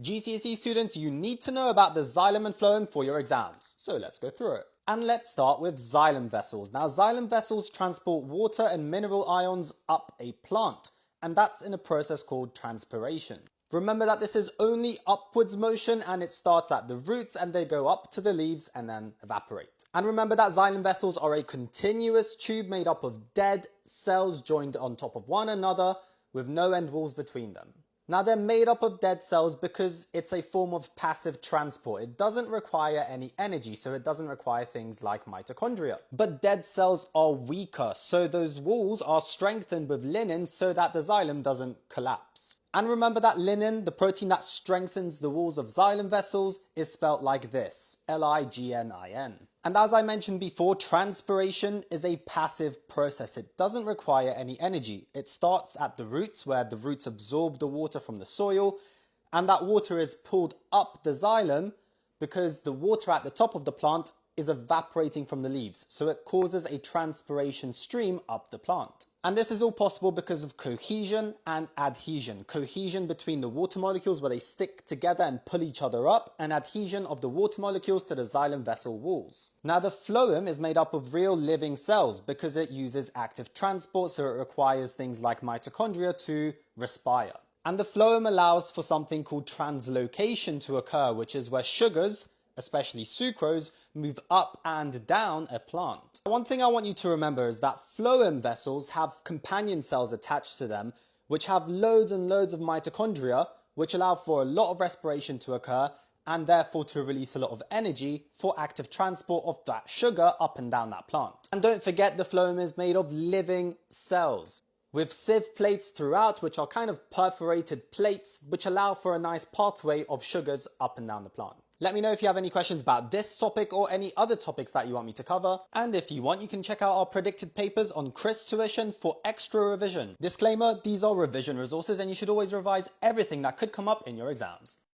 GCSE students, you need to know about the xylem and phloem for your exams, so let's go through it. And let's start with xylem vessels. Now, xylem vessels transport water and mineral ions up a plant, and that's in a process called transpiration. Remember that this is only upwards motion and it starts at the roots and they go up to the leaves and then evaporate. And remember that xylem vessels are a continuous tube made up of dead cells joined on top of one another with no end walls between them. Now, they're made up of dead cells because it's a form of passive transport. It doesn't require any energy, so it doesn't require things like mitochondria. But dead cells are weaker, so those walls are strengthened with linen so that the xylem doesn't collapse. And remember that linen, the protein that strengthens the walls of xylem vessels, is spelt like this, Lignin. And as I mentioned before, transpiration is a passive process. It doesn't require any energy. It starts at the roots, where the roots absorb the water from the soil, and that water is pulled up the xylem because the water at the top of the plant is evaporating from the leaves, so it causes a transpiration stream up the plant. And this is all possible because of cohesion and adhesion. Cohesion between the water molecules where they stick together and pull each other up, and adhesion of the water molecules to the xylem vessel walls. Now, the phloem is made up of real living cells because it uses active transport, so it requires things like mitochondria to respire. And the phloem allows for something called translocation to occur, which is where sugars, especially sucrose, move up and down a plant. One thing I want you to remember is that phloem vessels have companion cells attached to them, which have loads and loads of mitochondria, which allow for a lot of respiration to occur and therefore to release a lot of energy for active transport of that sugar up and down that plant. And don't forget, the phloem is made of living cells with sieve plates throughout, which are kind of perforated plates which allow for a nice pathway of sugars up and down the plant. Let me know if you have any questions about this topic or any other topics that you want me to cover. And if you want, you can check out our predicted papers on KrissTuition for extra revision. Disclaimer, these are revision resources and you should always revise everything that could come up in your exams.